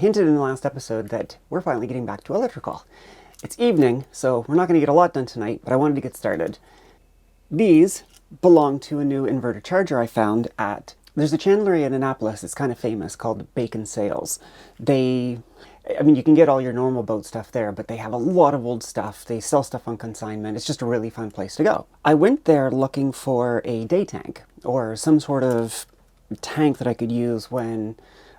hinted in the last episode that we're finally getting back to electrical. It's evening, so we're not going to get a lot done tonight, but I wanted to get started. These belong to a new inverter charger I found at... There's a chandlery in Annapolis that's kind of famous called Bacon Sales. You can get all your normal boat stuff there, but they have a lot of old stuff. They sell stuff on consignment. It's just a really fun place to go. I went there looking for a day tank, or some sort of tank that I could use when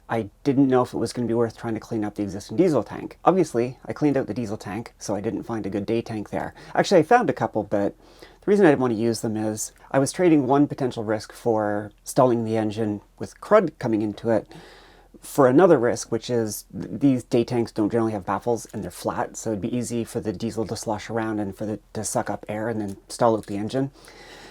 I didn't know if it was going to be worth trying to clean up the existing diesel tank. Obviously, I cleaned out the diesel tank, so I didn't find a good day tank there. Actually, I found a couple, but the reason I didn't want to use them is I was trading one potential risk for stalling the engine with crud coming into it for another risk, which is these day tanks don't generally have baffles and they're flat, so it'd be easy for the diesel to slosh around and for it to suck up air and then stall out the engine.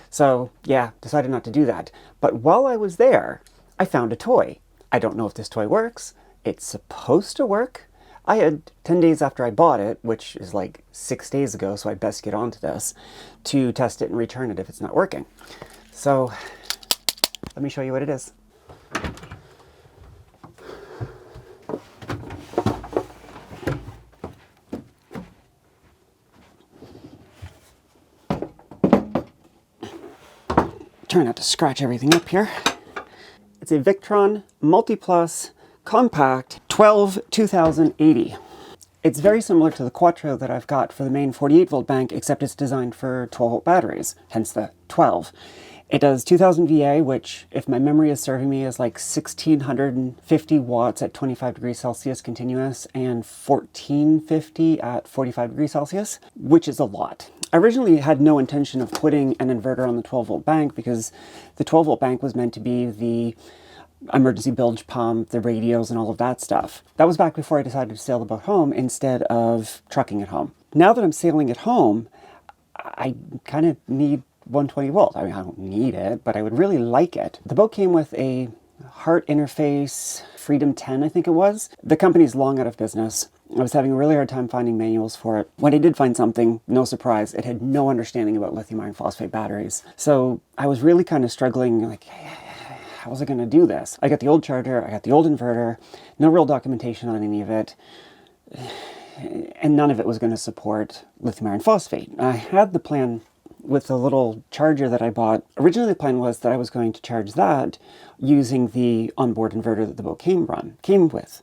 So yeah, decided not to do that. But while I was there, I found a toy. I don't know if this toy works. It's supposed to work. I had 10 days after I bought it, which is like 6 days ago, so I'd best get onto this, to test it and return it if it's not working. So let me show you what it is. Try not to scratch everything up here. It's a Victron Multiplus Compact 2080. It's very similar to the Quattro that I've got for the main 48-volt bank, except it's designed for 12-volt batteries, hence the 12. It does 2000 VA, which, if my memory is serving me, is like 1650 watts at 25 degrees Celsius continuous and 1450 at 45 degrees Celsius, which is a lot. I originally had no intention of putting an inverter on the 12-volt bank because the 12-volt bank was meant to be the emergency bilge pump, the radios, and all of that stuff. That was back before I decided to sail the boat home instead of trucking it home. Now that I'm sailing it home, I kind of need 120 volt. I mean, I don't need it, but I would really like it. The boat came with a Heart Interface Freedom 10, I think it was. The company's long out of business. I was having a really hard time finding manuals for it. When I did find something, no surprise, it had no understanding about lithium iron phosphate batteries. So I was really kind of struggling, like, how was I going to do this? I got the old charger, I got the old inverter, no real documentation on any of it, and none of it was going to support lithium iron phosphate. I had the plan with the little charger that I bought. Originally the plan was that I was going to charge that using the onboard inverter that the boat came with.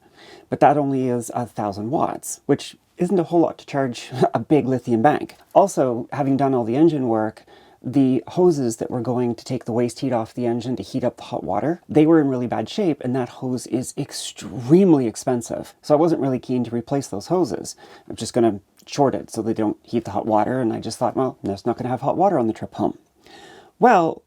But that only is 1,000 watts, which isn't a whole lot to charge a big lithium bank. Also, having done all the engine work, the hoses that were going to take the waste heat off the engine to heat up the hot water, they were in really bad shape, and that hose is extremely expensive. So I wasn't really keen to replace those hoses. I'm just going to short it so they don't heat the hot water, and I just thought, well, it's not going to have hot water on the trip home. Well,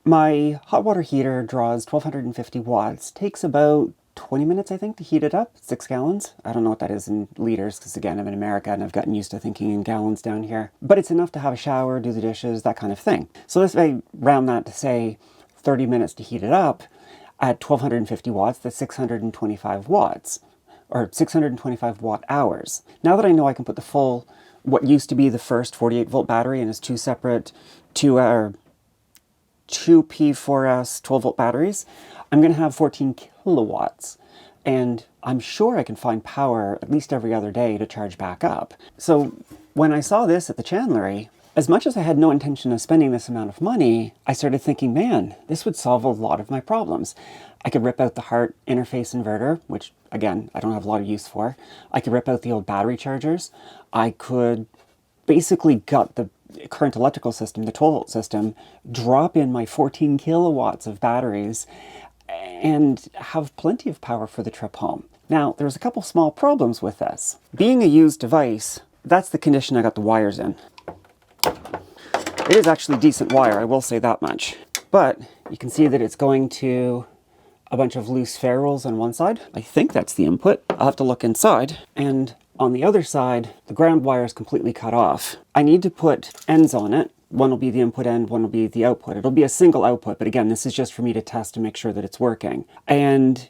my hot water heater draws 1,250 watts, takes about 20 minutes, I think, to heat it up, 6 gallons. I don't know what that is in liters, because again, I'm in America and I've gotten used to thinking in gallons down here. But it's enough to have a shower, do the dishes, that kind of thing. So let's say, round that to say 30 minutes to heat it up. At 1,250 watts, that's 625 watts, or 625 watt hours. Now that I know I can put the full, what used to be the first 48-volt battery and is two separate 2P4S 12-volt batteries, I'm going to have 14 kilowatts, and I'm sure I can find power at least every other day to charge back up. So when I saw this at the chandlery, as much as I had no intention of spending this amount of money, I started thinking, man, this would solve a lot of my problems. I could rip out the Heart Interface inverter, which, again, I don't have a lot of use for. I could rip out the old battery chargers. I could basically gut the current electrical system, the 12-volt system, drop in my 14 kilowatts of batteries, and have plenty of power for the trip home. Now, there's a couple small problems with this. Being a used device, that's the condition I got the wires in. It is actually decent wire, I will say that much. But you can see that it's going to a bunch of loose ferrules on one side. I think that's the input. I'll have to look inside. And on the other side, the ground wire is completely cut off. I need to put ends on it. One will be the input end, one will be the output. It'll be a single output, but again, this is just for me to test to make sure that it's working. And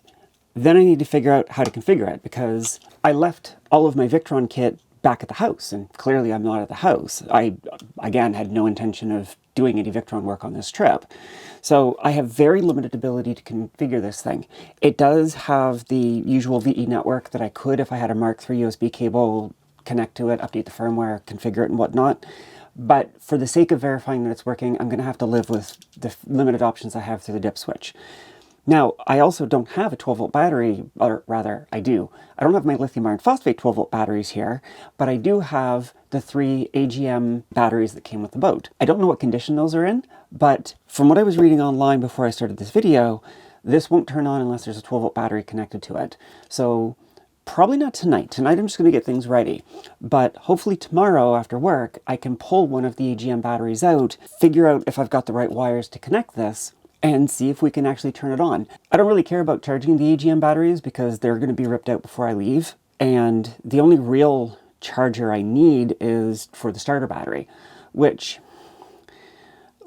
then I need to figure out how to configure it, because I left all of my Victron kit back at the house, and clearly I'm not at the house. I, again, had no intention of doing any Victron work on this trip. So I have very limited ability to configure this thing. It does have the usual VE network that I could, if I had a Mark III USB cable, connect to it, update the firmware, configure it and whatnot. But for the sake of verifying that it's working, I'm going to have to live with the limited options I have through the dip switch. Now, I also don't have a 12-volt battery, or rather, I do. I don't have my lithium iron phosphate 12-volt batteries here, but I do have the 3 AGM batteries that came with the boat. I don't know what condition those are in, but from what I was reading online before I started this video, this won't turn on unless there's a 12-volt battery connected to it. So probably not tonight. Tonight I'm just going to get things ready. But hopefully tomorrow after work, I can pull one of the AGM batteries out, figure out if I've got the right wires to connect this, and see if we can actually turn it on. I don't really care about charging the AGM batteries because they're going to be ripped out before I leave. And the only real charger I need is for the starter battery, which,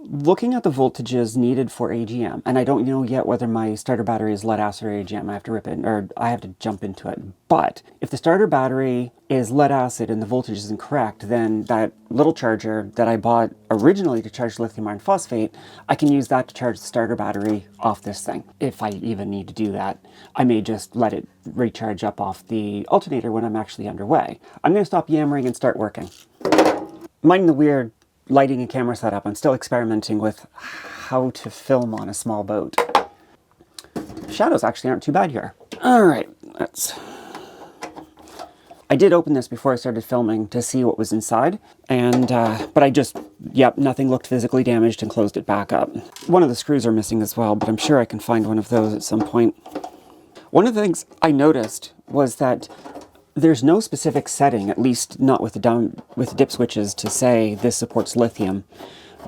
looking at the voltages needed for AGM, and I don't know yet whether my starter battery is lead acid or AGM, I have to rip it, or I have to jump into it. But if the starter battery is lead acid and the voltage is incorrect, then that little charger that I bought originally to charge lithium iron phosphate, I can use that to charge the starter battery off this thing. If I even need to do that, I may just let it recharge up off the alternator when I'm actually underway. I'm going to stop yammering and start working. Minding the weird lighting and camera setup, I'm still experimenting with how to film on a small boat. Shadows actually aren't too bad here. All right, I did open this before I started filming to see what was inside, and but I just, yep, nothing looked physically damaged and closed it back up. One of the screws are missing as well, but I'm sure I can find one of those at some point. One of the things I noticed was that there's no specific setting, at least not with the dip switches, to say this supports lithium.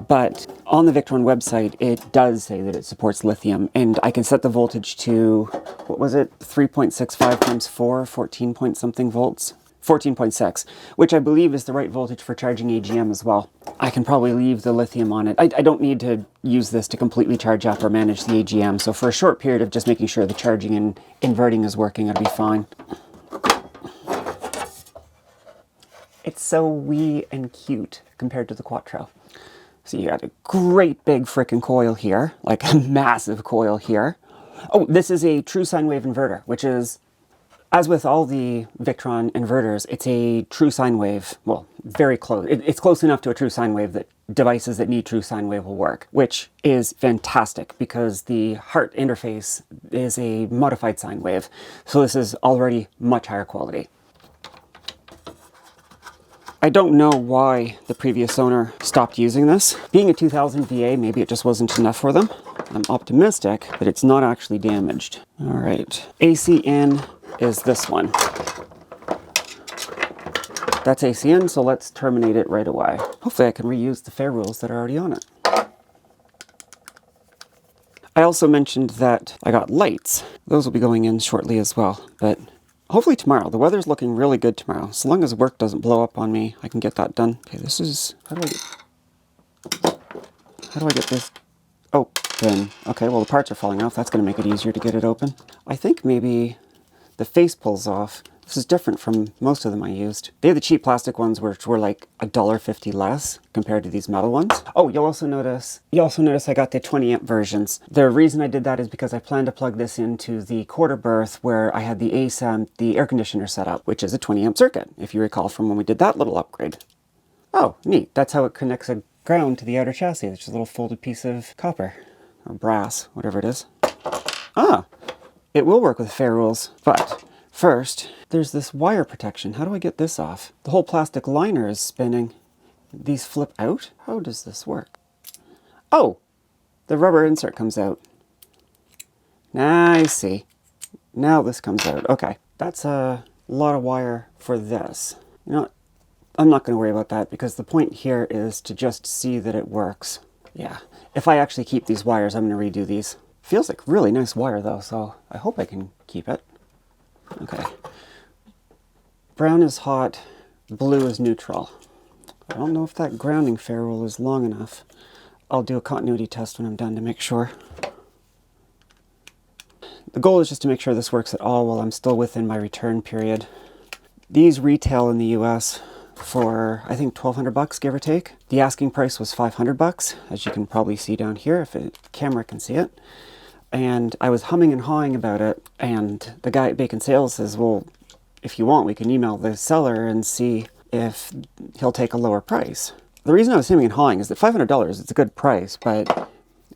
But on the Victron website, it does say that it supports lithium, and I can set the voltage to, what was it, 3.65 times 4, 14 point something volts? 14.6, which I believe is the right voltage for charging AGM as well. I can probably leave the lithium on it. I don't need to use this to completely charge up or manage the AGM, so for a short period of just making sure the charging and inverting is working, it'll be fine. It's so wee and cute compared to the Quattro. So you got a great big frickin' coil here, like a massive coil here. Oh, this is a true sine wave inverter, which is, as with all the Victron inverters, it's a true sine wave. Well, very close. It's close enough to a true sine wave that devices that need true sine wave will work, which is fantastic because the heart interface is a modified sine wave. So this is already much higher quality. I don't know why the previous owner stopped using this. Being a 2000 VA, maybe it just wasn't enough for them. I'm optimistic that it's not actually damaged. All right, ACN is this one. That's ACN, so let's terminate it right away. Hopefully I can reuse the Ferrules that are already on it. I also mentioned that I got lights. Those will be going in shortly as well, but hopefully tomorrow. The weather's looking really good tomorrow. So long as work doesn't blow up on me, I can get that done. Okay, this is, how do I get this open? Okay, well the parts are falling off. That's going to make it easier to get it open. I think maybe the face pulls off. This is different from most of them I used. They had the cheap plastic ones which were like $1.50 less compared to these metal ones. Oh, you'll also notice I got the 20 amp versions. The reason I did that is because I planned to plug this into the quarter berth where I had the the air conditioner set up, which is a 20 amp circuit, if you recall from when we did that little upgrade. Oh, neat. That's how it connects a ground to the outer chassis. It's just a little folded piece of copper or brass, whatever it is. Ah, it will work with Ferrules, but first, there's this wire protection. How do I get this off? The whole plastic liner is spinning. These flip out? How does this work? Oh, the rubber insert comes out. I see. Now this comes out. Okay, that's a lot of wire for this. You know what? I'm not going to worry about that because the point here is to just see that it works. Yeah, if I actually keep these wires, I'm going to redo these. Feels like really nice wire though, so I hope I can keep it. Okay. Brown is hot, blue is neutral. I don't know if that grounding ferrule is long enough. I'll do a continuity test when I'm done to make sure. The goal is just to make sure this works at all while I'm still within my return period. These retail in the US for, I think, 1,200 bucks, give or take. The asking price was 500 bucks, as you can probably see down here if the camera can see it. And I was humming and hawing about it, and the guy at Bacon Sales says, well, if you want, we can email the seller and see if he'll take a lower price. The reason I was humming and hawing is that $500 is a good price, but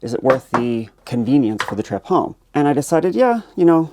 is it worth the convenience for the trip home? And I decided, yeah, you know,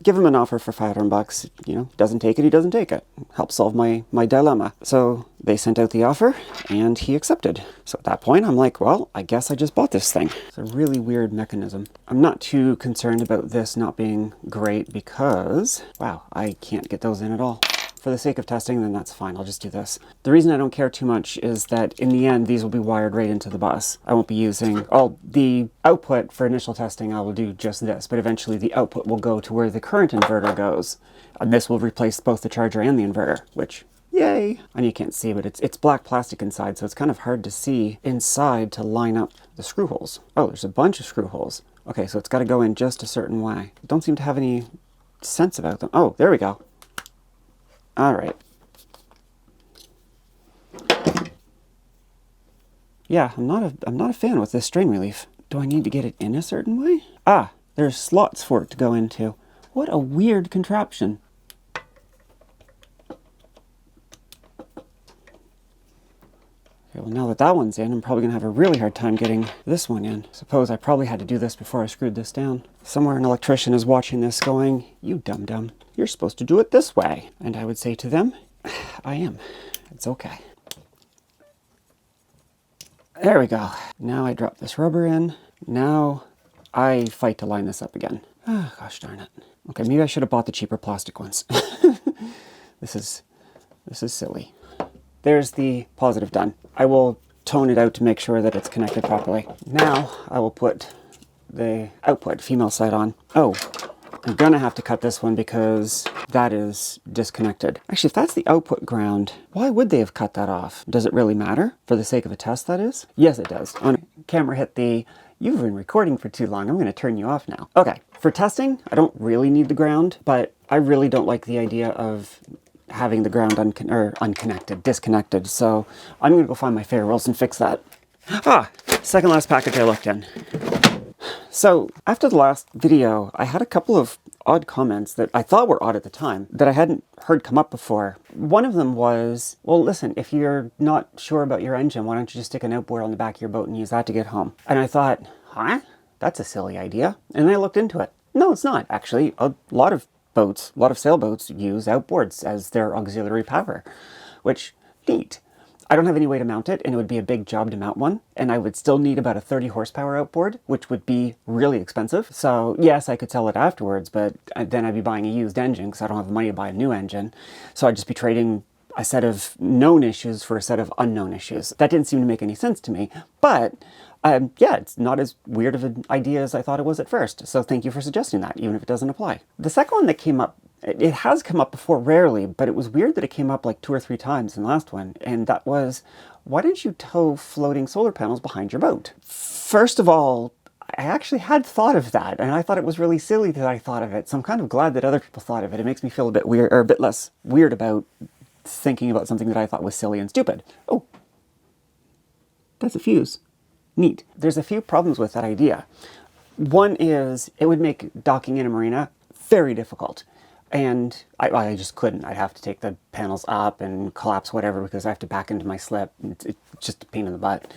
give him an offer for 500 bucks. You know, doesn't take it, he doesn't take it. Help solve my dilemma. So they sent out the offer and he accepted. So at that point, I'm like, well, I guess I just bought this thing. It's a really weird mechanism. I'm not too concerned about this not being great because, wow, I can't get those in at all. For the sake of testing, then that's fine. I'll just do this. The reason I don't care too much is that in the end, these will be wired right into the bus. I won't be using the output for initial testing. I will do just this, but eventually the output will go to where the current inverter goes. And this will replace both the charger and the inverter, which, yay. And you can't see, but it's black plastic inside, so it's kind of hard to see inside to line up the screw holes. Oh, there's a bunch of screw holes. Okay, so it's got to go in just a certain way. Don't seem to have any sense about them. Oh, there we go. All right. Yeah, I'm not a fan with this strain relief. Do I need to get it in a certain way? Ah, there's slots for it to go into. What a weird contraption. Okay, well, now that that one's in, I'm probably gonna have a really hard time getting this one in. Suppose I probably had to do this before I screwed this down. Somewhere an electrician is watching this going, you dum-dum. You're supposed to do it this way. And I would say to them, I am. It's okay. There we go. Now I drop this rubber in. Now I fight to line this up again. Oh, gosh darn it. Okay, maybe I should have bought the cheaper plastic ones. This is silly. There's the positive done. I will tone it out to make sure that it's connected properly. Now I will put the output female side on. Oh, I'm gonna have to cut this one because that is disconnected. Actually, if that's the output ground, why would they have cut that off? Does it really matter? For the sake of a test, that is? Yes, it does. On camera hit the, you've been recording for too long, I'm gonna turn you off now. Okay, for testing, I don't really need the ground, but I really don't like the idea of having the ground disconnected. So I'm gonna go find my ferrules and fix that. Ah, second last package I looked in. So after the last video, I had a couple of odd comments that I thought were odd at the time that I hadn't heard come up before. One of them was, well, listen, if you're not sure about your engine, why don't you just stick an outboard on the back of your boat and use that to get home? And I thought, huh? That's a silly idea. And then I looked into it. No, it's not. Actually, a lot of sailboats use outboards as their auxiliary power, which, neat. I don't have any way to mount it, and it would be a big job to mount one, and I would still need about a 30 horsepower outboard, which would be really expensive. So yes, I could sell it afterwards, but then I'd be buying a used engine because I don't have the money to buy a new engine. So I'd just be trading a set of known issues for a set of unknown issues. That didn't seem to make any sense to me, but yeah, it's not as weird of an idea as I thought it was at first. So thank you for suggesting that, even if it doesn't apply. The second one that came up, it has come up before rarely, but it was weird that it came up like 2 or 3 times in the last one. And that was, why didn't you tow floating solar panels behind your boat? First of all, I actually had thought of that, and I thought it was really silly that I thought of it. So I'm kind of glad that other people thought of it. It makes me feel a bit weird, or a bit less weird about thinking about something that I thought was silly and stupid. Oh, that's a fuse. Neat. There's a few problems with that idea. One is it would make docking in a marina very difficult. And I just couldn't. I'd have to take the panels up and collapse whatever because I have to back into my slip. It's just a pain in the butt.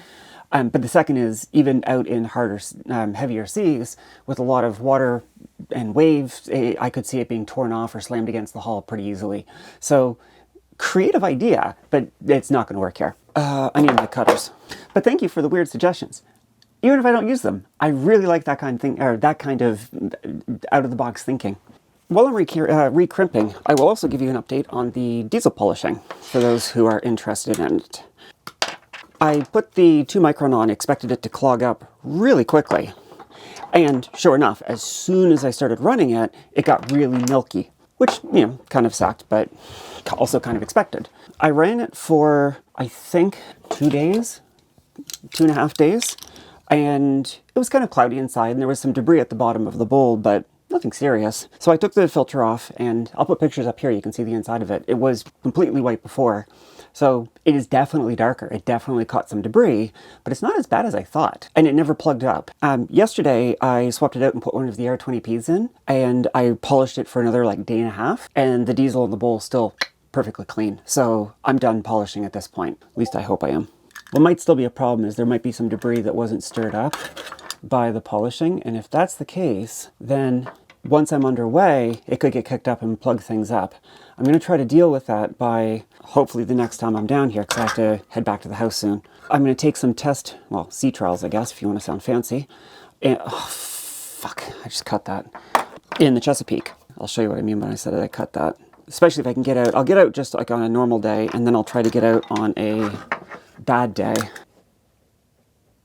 But the second is, even out in harder, heavier seas with a lot of water and waves, I could see it being torn off or slammed against the hull pretty easily. So, creative idea, but it's not going to work here. I need my cutters. But thank you for the weird suggestions. Even if I don't use them, I really like that kind of thing, or that kind of out-of-the-box thinking. While I'm recrimping, I will also give you an update on the diesel polishing for those who are interested in it. I put the 2 micron on, expected it to clog up really quickly. And sure enough, as soon as I started running it, it got really milky, which, you know, kind of sucked, but also kind of expected. I ran it for, I think, 2 days, 2.5 days, and it was kind of cloudy inside, and there was some debris at the bottom of the bowl, but nothing serious. So I took the filter off, and I'll put pictures up here. You can see the inside of it. It was completely white before. So it is definitely darker. It definitely caught some debris, but it's not as bad as I thought. And it never plugged up. Yesterday, I swapped it out and put one of the R20Ps in, and I polished it for another like day and a half, and the diesel in the bowl still perfectly clean. So I'm done polishing at this point. At least I hope I am. What might still be a problem is there might be some debris that wasn't stirred up by the polishing, and if that's the case, then once I'm underway, it could get kicked up and plug things up. I'm going to try to deal with that by hopefully the next time I'm down here, because I have to head back to the house soon. I'm going to take some sea trials, I guess, if you want to sound fancy. And, oh, fuck, I just cut that. In the Chesapeake. I'll show you what I mean when I said that I cut that. Especially if I can get out. I'll get out just like on a normal day, and then I'll try to get out on a bad day.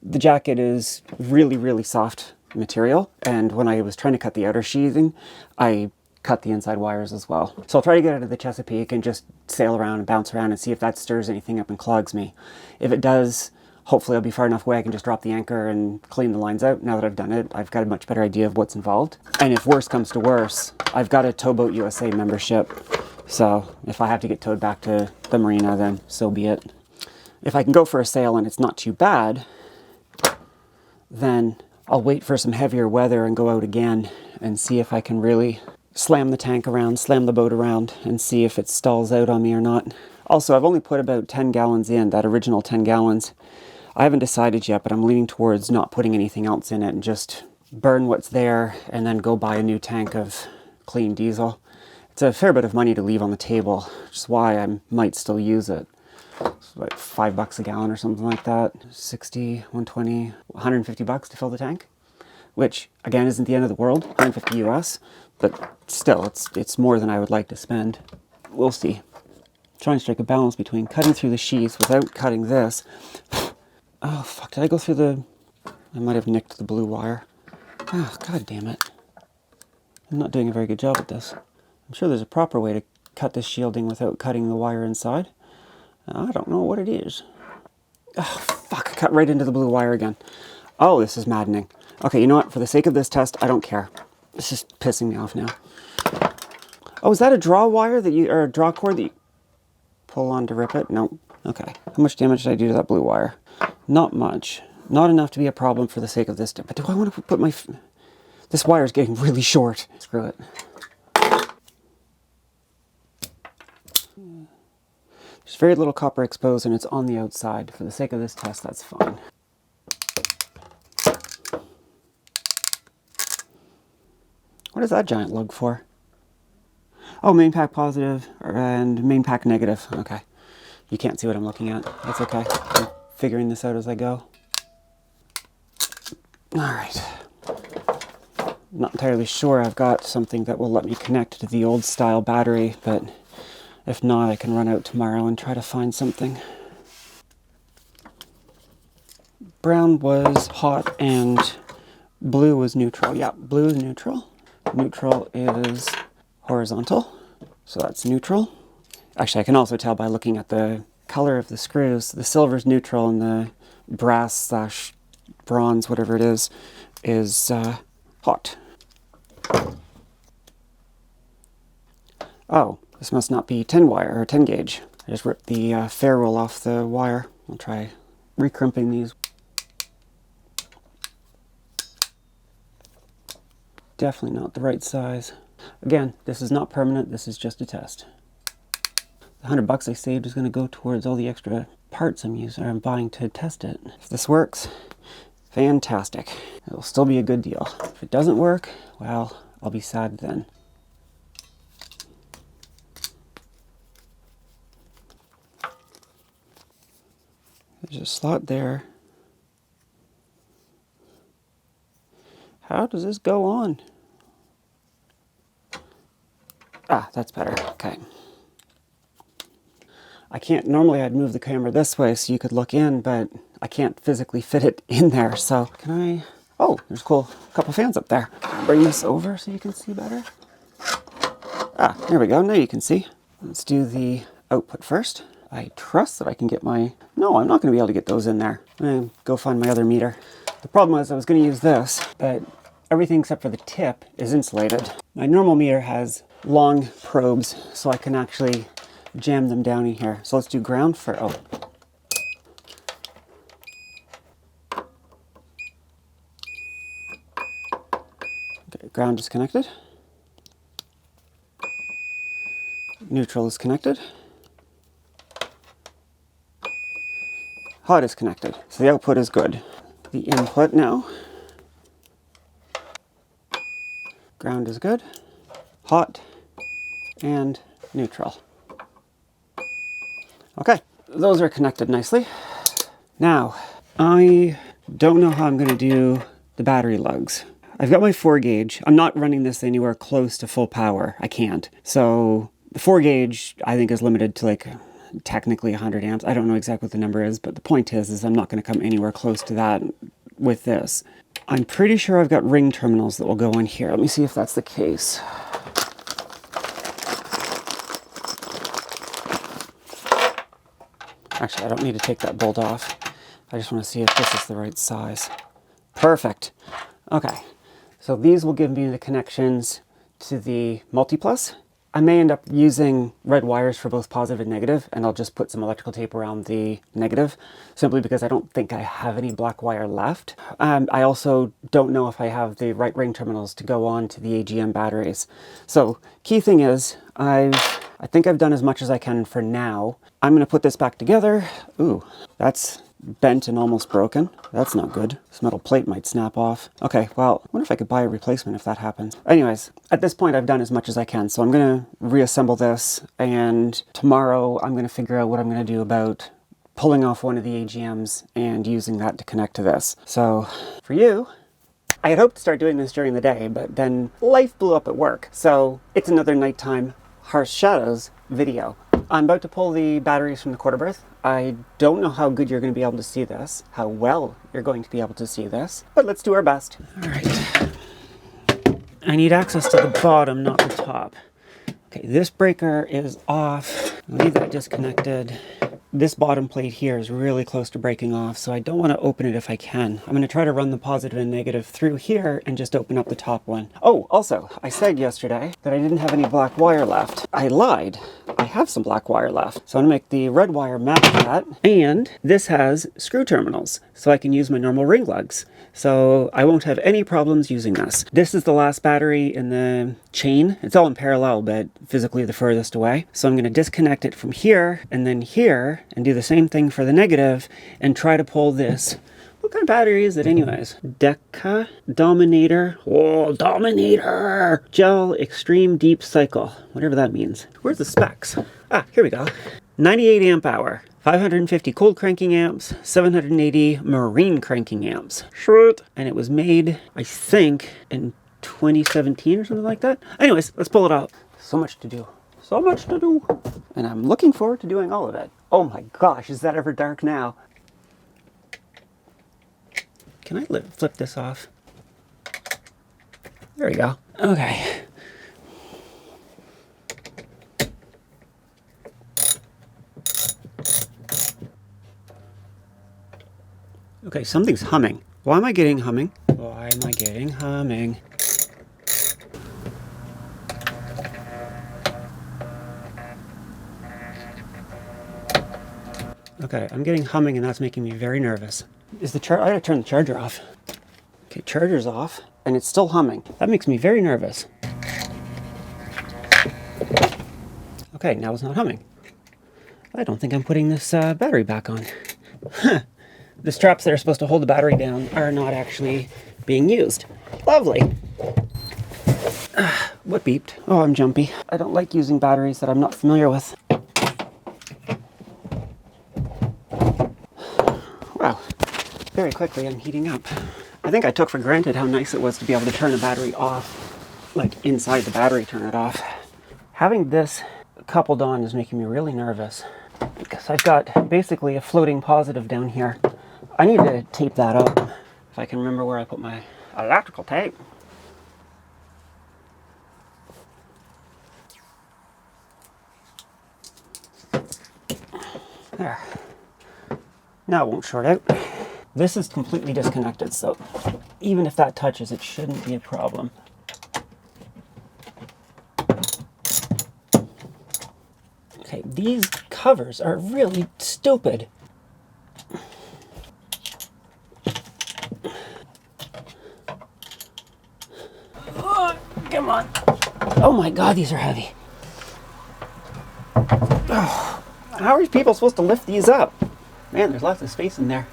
The jacket is really, really soft material, and when I was trying to cut the outer sheathing, I cut the inside wires as well. So I'll try to get out of the Chesapeake and just sail around and bounce around and see if that stirs anything up and clogs me. If it does, hopefully I'll be far enough away I can just drop the anchor and clean the lines out. Now that I've done it, I've got a much better idea of what's involved. And if worse comes to worse, I've got a Towboat USA membership, so if I have to get towed back to the marina, then so be it. If I can go for a sail and it's not too bad, then I'll wait for some heavier weather and go out again and see if I can really slam the tank around, slam the boat around, and see if it stalls out on me or not. Also, I've only put about 10 gallons in, that original 10 gallons. I haven't decided yet, but I'm leaning towards not putting anything else in it and just burn what's there and then go buy a new tank of clean diesel. It's a fair bit of money to leave on the table, which is why I might still use it. It's like $5 a gallon or something like that. 60, 120, 150 bucks to fill the tank, which again isn't the end of the world, 150 US, but still it's more than I would like to spend. We'll see. Try and strike a balance between cutting through the sheath without cutting this. Oh fuck, did I go through the... I might have nicked the blue wire. Oh, god damn it. I'm not doing a very good job at this. I'm sure there's a proper way to cut this shielding without cutting the wire inside. I don't know what it is. Oh, fuck, I cut right into the blue wire again. Oh, this is maddening. Okay, you know what? For the sake of this test, I don't care. This is pissing me off now. Oh, is that a draw wire or a draw cord that you pull on to rip it? No. Okay. How much damage did I do to that blue wire? Not much. Not enough to be a problem for the sake of this. But do I want to put my... This wire is getting really short. Screw it. There's very little copper exposed and it's on the outside. For the sake of this test, that's fine. What is that giant lug for? Oh, main pack positive and main pack negative. Okay. You can't see what I'm looking at. That's okay. I'm figuring this out as I go. Alright. Not entirely sure I've got something that will let me connect to the old style battery, but if not, I can run out tomorrow and try to find something. Brown was hot and blue was neutral. Yeah, blue is neutral. Neutral is horizontal, so that's neutral. Actually, I can also tell by looking at the color of the screws. The silver's neutral and the brass/bronze, whatever it is hot. Oh, this must not be 10 wire or 10 gauge. I just ripped the ferrule off the wire. I'll try recrimping these. Definitely not the right size. Again, this is not permanent, this is just a test. The $100 I saved is going to go towards all the extra parts I'm buying to test it. If this works, fantastic. It'll still be a good deal. If it doesn't work, well, I'll be sad then. There's a slot there. How does this go on? Ah, that's better. Okay. I can't, normally I'd move the camera this way so you could look in, but I can't physically fit it in there. So can I, oh, there's a cool couple fans up there. Bring this over so you can see better. Ah, there we go. Now you can see. Let's do the output first. I trust that I can get my... No, I'm not going to be able to get those in there. I'm going to go find my other meter. The problem was I was going to use this, but everything except for the tip is insulated. My normal meter has long probes, so I can actually jam them down in here. So let's do ground for, oh. Okay, ground is connected. Neutral is connected. Hot is connected. So the output is good. The input now. Ground is good. Hot and neutral. Okay, those are connected nicely. Now, I don't know how I'm going to do the battery lugs. I've got my 4 gauge. I'm not running this anywhere close to full power. I can't. So the 4 gauge I think is limited to like technically 100 amps. I don't know exactly what the number is, but the point is I'm not going to come anywhere close to that with this. I'm pretty sure I've got ring terminals that will go in here. Let me see if that's the case. Actually, I don't need to take that bolt off. I just want to see if this is the right size. Perfect. Okay, so these will give me the connections to the Multiplus. I may end up using red wires for both positive and negative, and I'll just put some electrical tape around the negative, simply because I don't think I have any black wire left. I also don't know if I have the right ring terminals to go on to the AGM batteries. So, key thing is, I think I've done as much as I can for now. I'm going to put this back together. Ooh, that's bent and almost broken. That's not good. This metal plate might snap off. Okay, well, I wonder if I could buy a replacement if that happens. Anyways, at this point I've done as much as I can, so I'm going to reassemble this, and tomorrow I'm going to figure out what I'm going to do about pulling off one of the AGMs and using that to connect to this. So, for you, I had hoped to start doing this during the day, but then life blew up at work. So, it's another nighttime Harsh Shadows video. I'm about to pull the batteries from the quarter berth. I don't know how good you're going to be able to see this, how well you're going to be able to see this, but let's do our best. All right. I need access to the bottom, not the top. Okay, this breaker is off. I'll leave that disconnected. This bottom plate here is really close to breaking off, so I don't want to open it if I can. I'm going to try to run the positive and negative through here and just open up the top one. Oh, also, I said yesterday that I didn't have any black wire left. I lied. I have some black wire left. So I'm going to make the red wire match that. And this has screw terminals, so I can use my normal ring lugs. So I won't have any problems using this. This is the last battery in the chain. It's all in parallel, but physically the furthest away. So I'm going to disconnect it from here and then here and do the same thing for the negative and try to pull this. What kind of battery is it anyways? Deca Dominator. Oh, Dominator! Gel Extreme Deep Cycle. Whatever that means. Where's the specs? Ah, here we go. 98 amp hour. 550 cold cranking amps, 780 marine cranking amps. Sweet. And it was made, I think, in 2017 or something like that. Anyways, let's pull it out. So much to do. So much to do. And I'm looking forward to doing all of it. Oh my gosh, is that ever dark now? Can I flip this off? There we go. Okay. Okay, something's humming. Why am I getting humming? Why am I getting humming? Okay, I'm getting humming and that's making me very nervous. I gotta turn the charger off. Okay, charger's off and it's still humming. That makes me very nervous. Okay, now it's not humming. I don't think I'm putting this battery back on. The straps that are supposed to hold the battery down are not actually being used. Lovely. What beeped? Oh, I'm jumpy. I don't like using batteries that I'm not familiar with. Wow. Very quickly I'm heating up. I think I took for granted how nice it was to be able to turn a battery off, like inside the battery, turn it off. Having this coupled on is making me really nervous because I've got basically a floating positive down here. I need to tape that up if I can remember where I put my electrical tape. There. Now it won't short out. This is completely disconnected, so even if that touches, it shouldn't be a problem. Okay, these covers are really stupid. Oh, come on. Oh my God, these are heavy. Oh, how are people supposed to lift these up? Man, there's lots of space in there.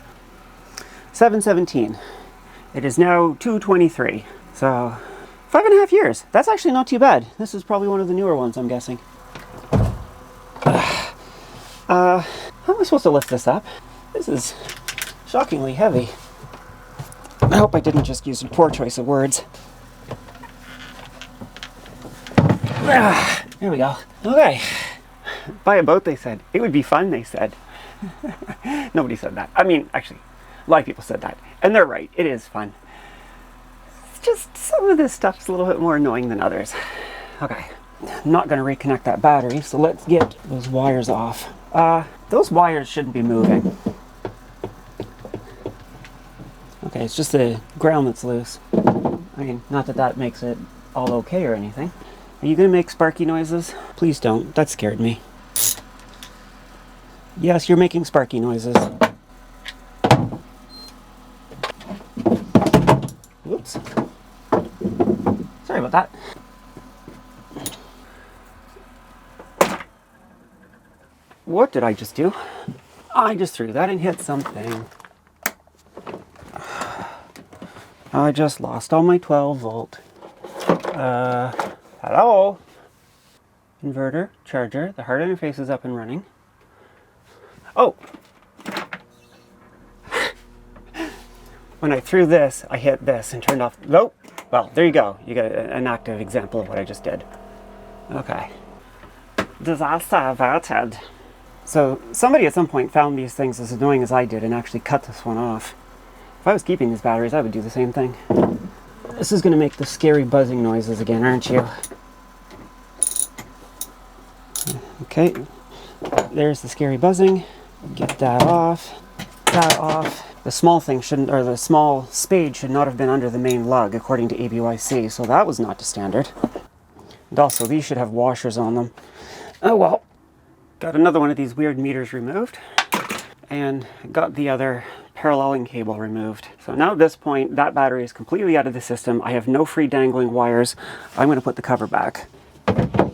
717. It is now 223. So 5.5 years. That's actually not too bad. This is probably one of the newer ones, I'm guessing. How am I supposed to lift this up? This is shockingly heavy. I hope I didn't just use a poor choice of words. There we go. Okay. Buy a boat, they said. It would be fun, they said. Nobody said that. I mean, actually, a lot of people said that. And they're right. It is fun. It's just some of this stuff's a little bit more annoying than others. Okay. I'm not going to reconnect that battery, so let's get those wires off. Those wires shouldn't be moving. Okay, it's just the ground that's loose. I mean, not that that makes it all okay or anything. Are you going to make sparky noises? Please don't. That scared me. Yes, you're making sparky noises. Whoops. Sorry about that. What did I just do? I just threw that and hit something. I just lost all my 12 volt. Hello? Inverter, charger, the hard interface is up and running. Oh! When I threw this, I hit this and turned off. Nope. Well, there you go. You got an active example of what I just did. Okay. Disaster averted. So somebody at some point found these things as annoying as I did and actually cut this one off. If I was keeping these batteries, I would do the same thing. This is going to make the scary buzzing noises again, aren't you? Okay. There's the scary buzzing. Get that off. That off. The small thing shouldn't, or the small spade should not have been under the main lug, according to ABYC, so that was not to standard. And also, these should have washers on them. Oh well. Got another one of these weird meters removed, and got the other paralleling cable removed. So now at this point, that battery is completely out of the system. I have no free dangling wires. I'm going to put the cover back. So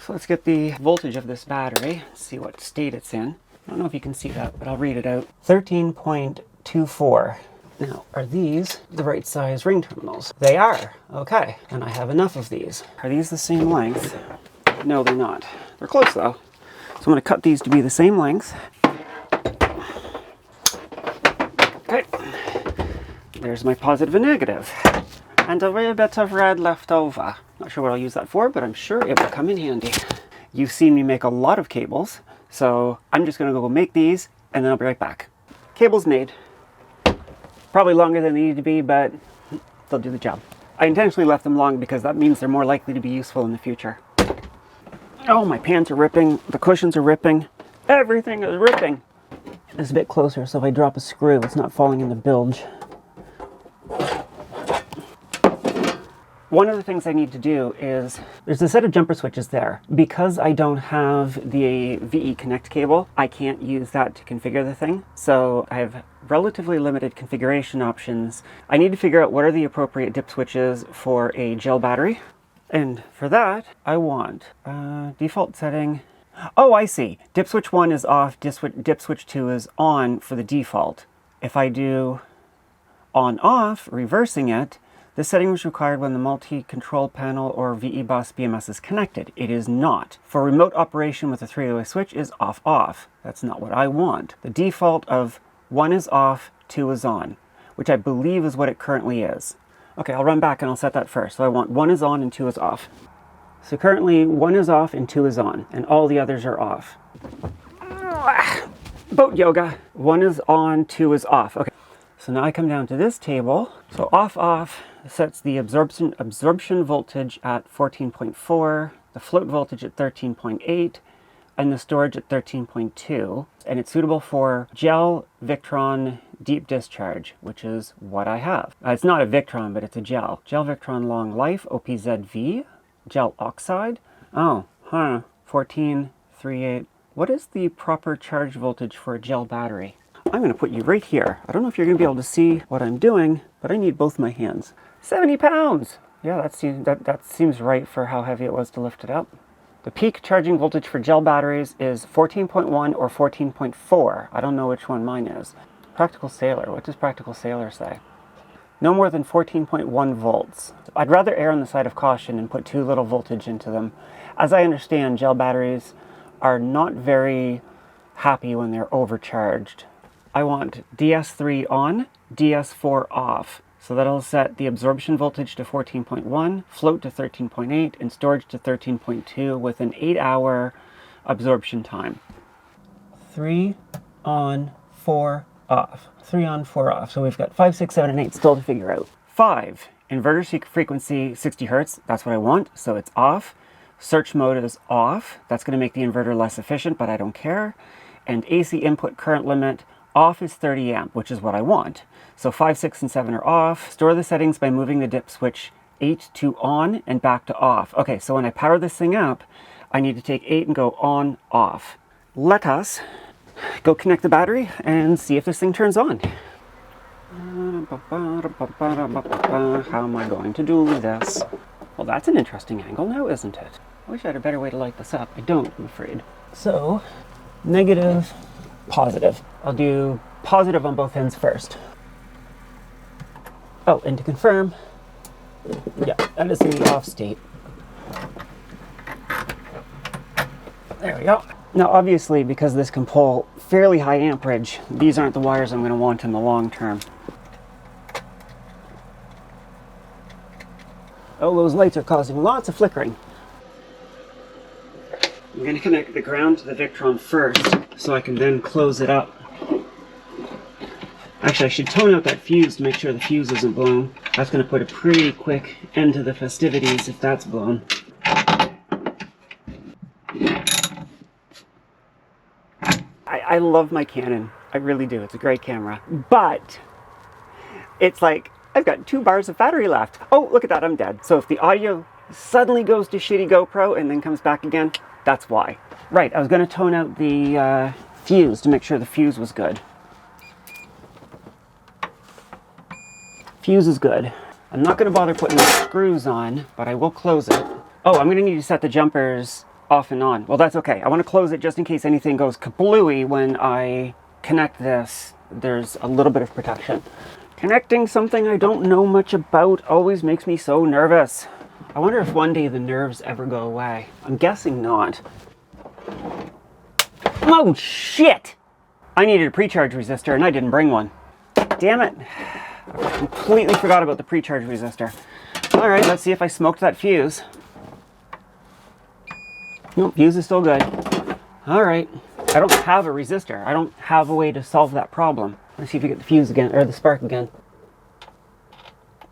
let's get the voltage of this battery, see what state it's in. I don't know if you can see that, but I'll read it out. 13.24. Now, are these the right size ring terminals? They are. Okay. And I have enough of these. Are these the same length? No, they're not. They're close though. So I'm going to cut these to be the same length. Okay. There's my positive and negative. And a wee bit of red left over. Not sure what I'll use that for, but I'm sure it will come in handy. You've seen me make a lot of cables, so I'm just going to go make these, and then I'll be right back. Cables made. Probably longer than they need to be, but they'll do the job. I intentionally left them long because that means they're more likely to be useful in the future. Oh, my pants are ripping, the cushions are ripping, everything is ripping. This is a bit closer, so if I drop a screw, it's not falling in the bilge. One of the things I need to do is, there's a set of jumper switches there. Because I don't have the VE Connect cable, I can't use that to configure the thing. So I have relatively limited configuration options. I need to figure out what are the appropriate dip switches for a gel battery. And for that, I want default setting. Oh, I see. Dip switch 1 is off, dip switch 2 is on for the default. If I do on-off, reversing it, this setting was required when the multi-control panel or VE bus BMS is connected. It is not. For remote operation with a 3-way switch is off-off. That's not what I want. The default of 1 is off, 2 is on, which I believe is what it currently is. Okay, I'll run back and I'll set that first. So I want 1 is on and 2 is off. So currently 1 is off and 2 is on, and all the others are off. Boat yoga. 1 is on, 2 is off. Okay. So now I come down to this table. So off sets the absorption voltage at 14.4, the float voltage at 13.8, and the storage at 13.2. And it's suitable for gel Victron deep discharge, which is what I have. It's not a Victron, but it's a gel. Gel Victron long life, OPZV, gel oxide. Oh, 1438. What is the proper charge voltage for a gel battery? I'm going to put you right here. I don't know if you're going to be able to see what I'm doing, but I need both my hands. 70 pounds! Yeah, that seems right for how heavy it was to lift it up. The peak charging voltage for gel batteries is 14.1 or 14.4. I don't know which one mine is. Practical Sailor. What does Practical Sailor say? No more than 14.1 volts. I'd rather err on the side of caution and put too little voltage into them. As I understand, gel batteries are not very happy when they're overcharged. I want DS3 on, DS4 off. So that'll set the absorption voltage to 14.1, float to 13.8, and storage to 13.2 with an 8-hour absorption time. 3 on, 4 off. 3 on, 4 off. So we've got 5, 6, 7, and 8 still to figure out. 5. Inverter frequency 60 Hertz. That's what I want, so it's off. Search mode is off. That's going to make the inverter less efficient, but I don't care. And AC input current limit off is 30 amp, which is what I want. So 5, 6, and 7 are off. Store the settings by moving the dip switch 8 to on and back to off. Okay, so when I power this thing up, I need to take 8 and go on, off. Let us go connect the battery and see if this thing turns on. How am I going to do this? Well, that's an interesting angle now, isn't it? I wish I had a better way to light this up. I don't, I'm afraid. So, negative, positive. I'll do positive on both ends first. Oh, and to confirm, yeah, that is in the off state. There we go. Now, obviously, because this can pull fairly high amperage, these aren't the wires I'm going to want in the long term. Oh, those lights are causing lots of flickering. I'm going to connect the ground to the Victron first, so I can then close it up. Actually, I should tone out that fuse to make sure the fuse isn't blown. That's going to put a pretty quick end to the festivities if that's blown. I love my Canon. I really do. It's a great camera. But it's like, I've got 2 bars of battery left. Oh, look at that, I'm dead. So if the audio suddenly goes to shitty GoPro and then comes back again, that's why. Right, I was going to tone out the fuse to make sure the fuse was good. Fuse is good. I'm not going to bother putting the screws on, but I will close it. Oh, I'm going to need to set the jumpers off and on. Well, that's okay. I want to close it just in case anything goes kablooey when I connect this. There's a little bit of protection. Connecting something I don't know much about always makes me so nervous. I wonder if one day the nerves ever go away. I'm guessing not. Oh, shit! I needed a pre-charge resistor and I didn't bring one. Damn it. I completely forgot about the pre-charge resistor. All right, let's see if I smoked that fuse. Nope, fuse is still good. All right. I don't have a resistor. I don't have a way to solve that problem. Let's see if we get the fuse again, or the spark again.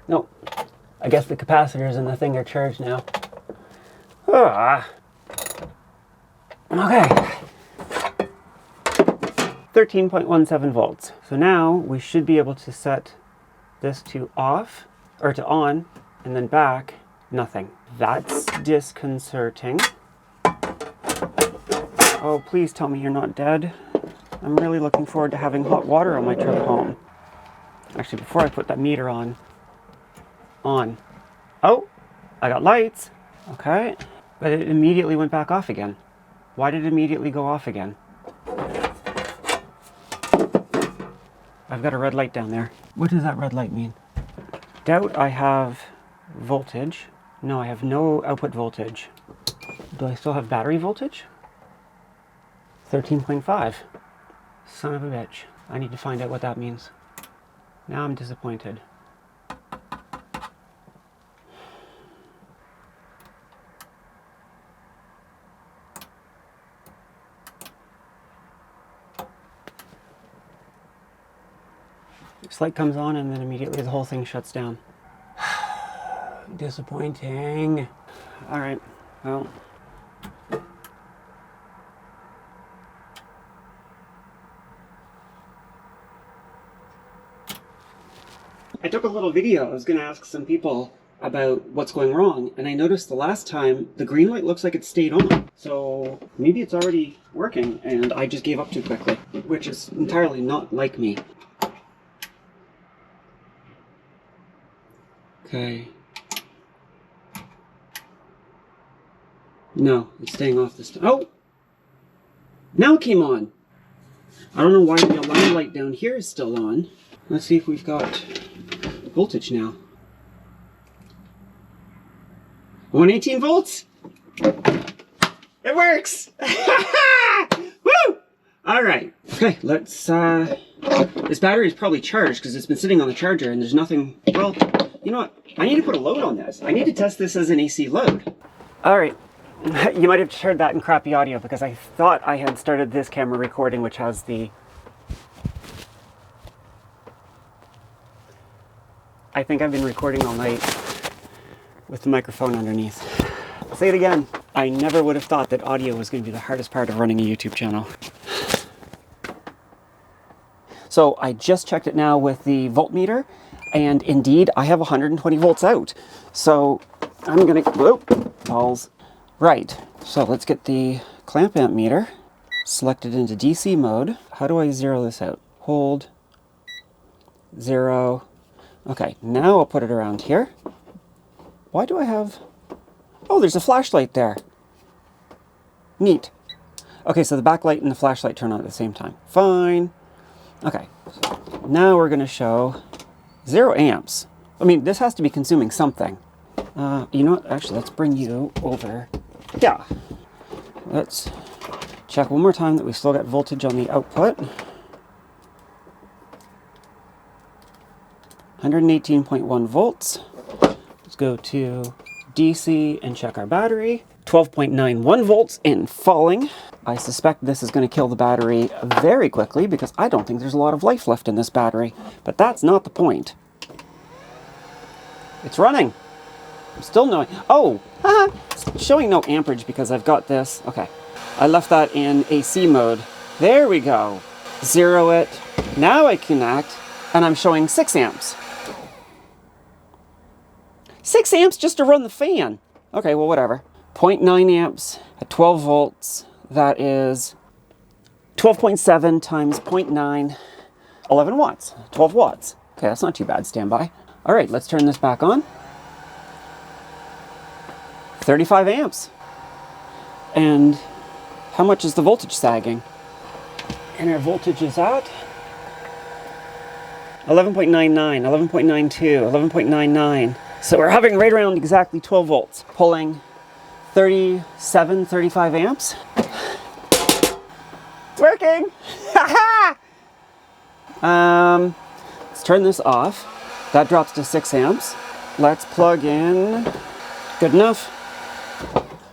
Nope. I guess the capacitors in the thing are charged now. Ah. Okay. 13.17 volts. So now we should be able to set this to off, or to on, and then back. Nothing. That's disconcerting. Oh, please tell me you're not dead. I'm really looking forward to having hot water on my trip home. Actually, before I put that meter on. Oh, I got lights. Okay. But it immediately went back off again. Why did it immediately go off again? I've got a red light down there. What does that red light mean? Doubt I have voltage. No, I have no output voltage. Do I still have battery voltage? 13.5. Son of a bitch. I need to find out what that means. Now I'm disappointed. This light comes on and then immediately the whole thing shuts down. Disappointing. All right, well. I took a little video. I was going to ask some people about what's going wrong, and I noticed the last time the green light looks like it stayed on. So maybe it's already working and I just gave up too quickly, which is entirely not like me. Okay. No, it's staying off this time. Oh! Now it came on! I don't know why the alarm light down here is still on. Let's see if we've got voltage now. 118 volts! It works! Woo! Alright. Okay, let's, this battery is probably charged because it's been sitting on the charger and there's nothing... Well, you know what? I need to put a load on this. I need to test this as an AC load. Alright. You might have heard that in crappy audio because I thought I had started this camera recording, which has the... I think I've been recording all night with the microphone underneath. I'll say it again. I never would have thought that audio was going to be the hardest part of running a YouTube channel. So I just checked it now with the voltmeter, and indeed I have 120 volts out. So I'm going to... Whoa! Balls. Right, so let's get the clamp amp meter selected into DC mode. How do I zero this out? Hold, 0. Okay, now I'll put it around here. Why do I have... Oh, there's a flashlight there. Neat. Okay, so the backlight and the flashlight turn on at the same time. Fine. Okay, so now we're going to show 0 amps. I mean, this has to be consuming something. You know what? Actually, let's bring you over. Yeah. Let's check one more time that we still got voltage on the output. 118.1 volts. Let's go to DC and check our battery. 12.91 volts and falling. I suspect this is going to kill the battery very quickly because I don't think there's a lot of life left in this battery. But that's not the point. It's running. I'm still knowing. Oh, it's showing no amperage because I've got this. Okay, I left that in AC mode. There we go. Zero it. Now I connect, and I'm showing 6 amps. 6 amps just to run the fan. Okay, well, whatever. 0.9 amps at 12 volts. That is 12.7 times 0.9, 11 watts, 12 watts. Okay, that's not too bad. Standby. All right, let's turn this back on. 35 amps. And how much is the voltage sagging? And our voltage is at 11.99, 11.92, 11.99. So we're hovering right around exactly 12 volts, pulling 37, 35 amps. It's working! Let's turn this off. That drops to 6 amps. Let's plug in. Good enough.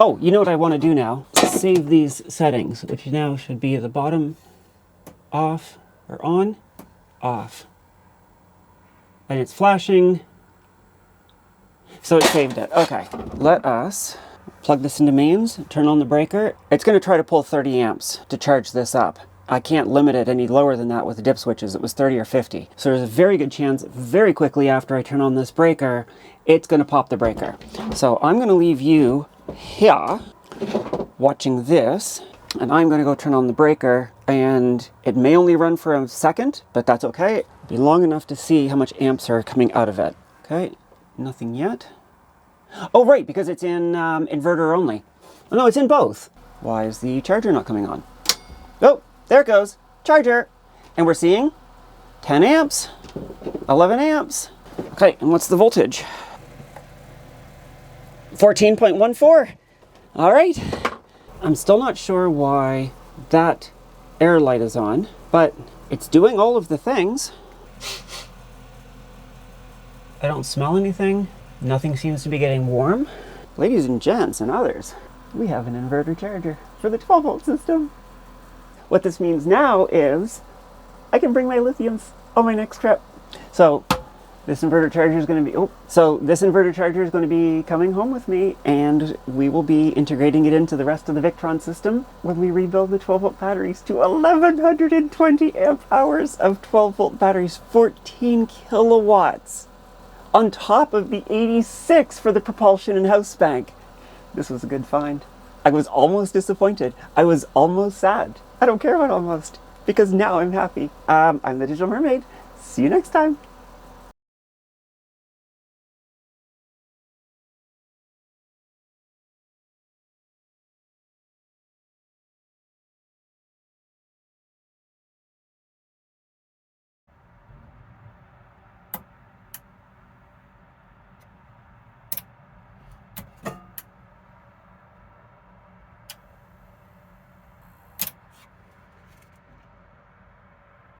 Oh, you know what I want to do now? Save these settings, which now should be the bottom, off, or on, off. And it's flashing. So it saved it. Okay, let us plug this into mains, turn on the breaker. It's going to try to pull 30 amps to charge this up. I can't limit it any lower than that with the dip switches. It was 30 or 50. So there's a very good chance very quickly after I turn on this breaker, it's going to pop the breaker. So I'm going to leave you here watching this, and I'm going to go turn on the breaker, and it may only run for a second, but that's okay. It'll be long enough to see how much amps are coming out of it. Okay, nothing yet. Oh, right, because it's in inverter only. Oh, no, it's in both. Why is the charger not coming on? Oh, there it goes. Charger. And we're seeing 10 amps, 11 amps. Okay, and what's the voltage? 14.14. All right. I'm still not sure why that air light is on, but it's doing all of the things. I don't smell anything. Nothing seems to be getting warm. Ladies and gents and others, we have an inverter charger for the 12 volt system. What this means now is I can bring my lithiums on my next trip. So this inverter charger is going to be coming home with me, and we will be integrating it into the rest of the Victron system when we rebuild the 12 volt batteries to 1120 amp hours of 12 volt batteries, 14 kilowatts. on top of the 86 for the propulsion and house bank. This was a good find. I was almost disappointed. I was almost sad. I don't care about almost, because now I'm happy. I'm the Digital Mermaid. See you next time.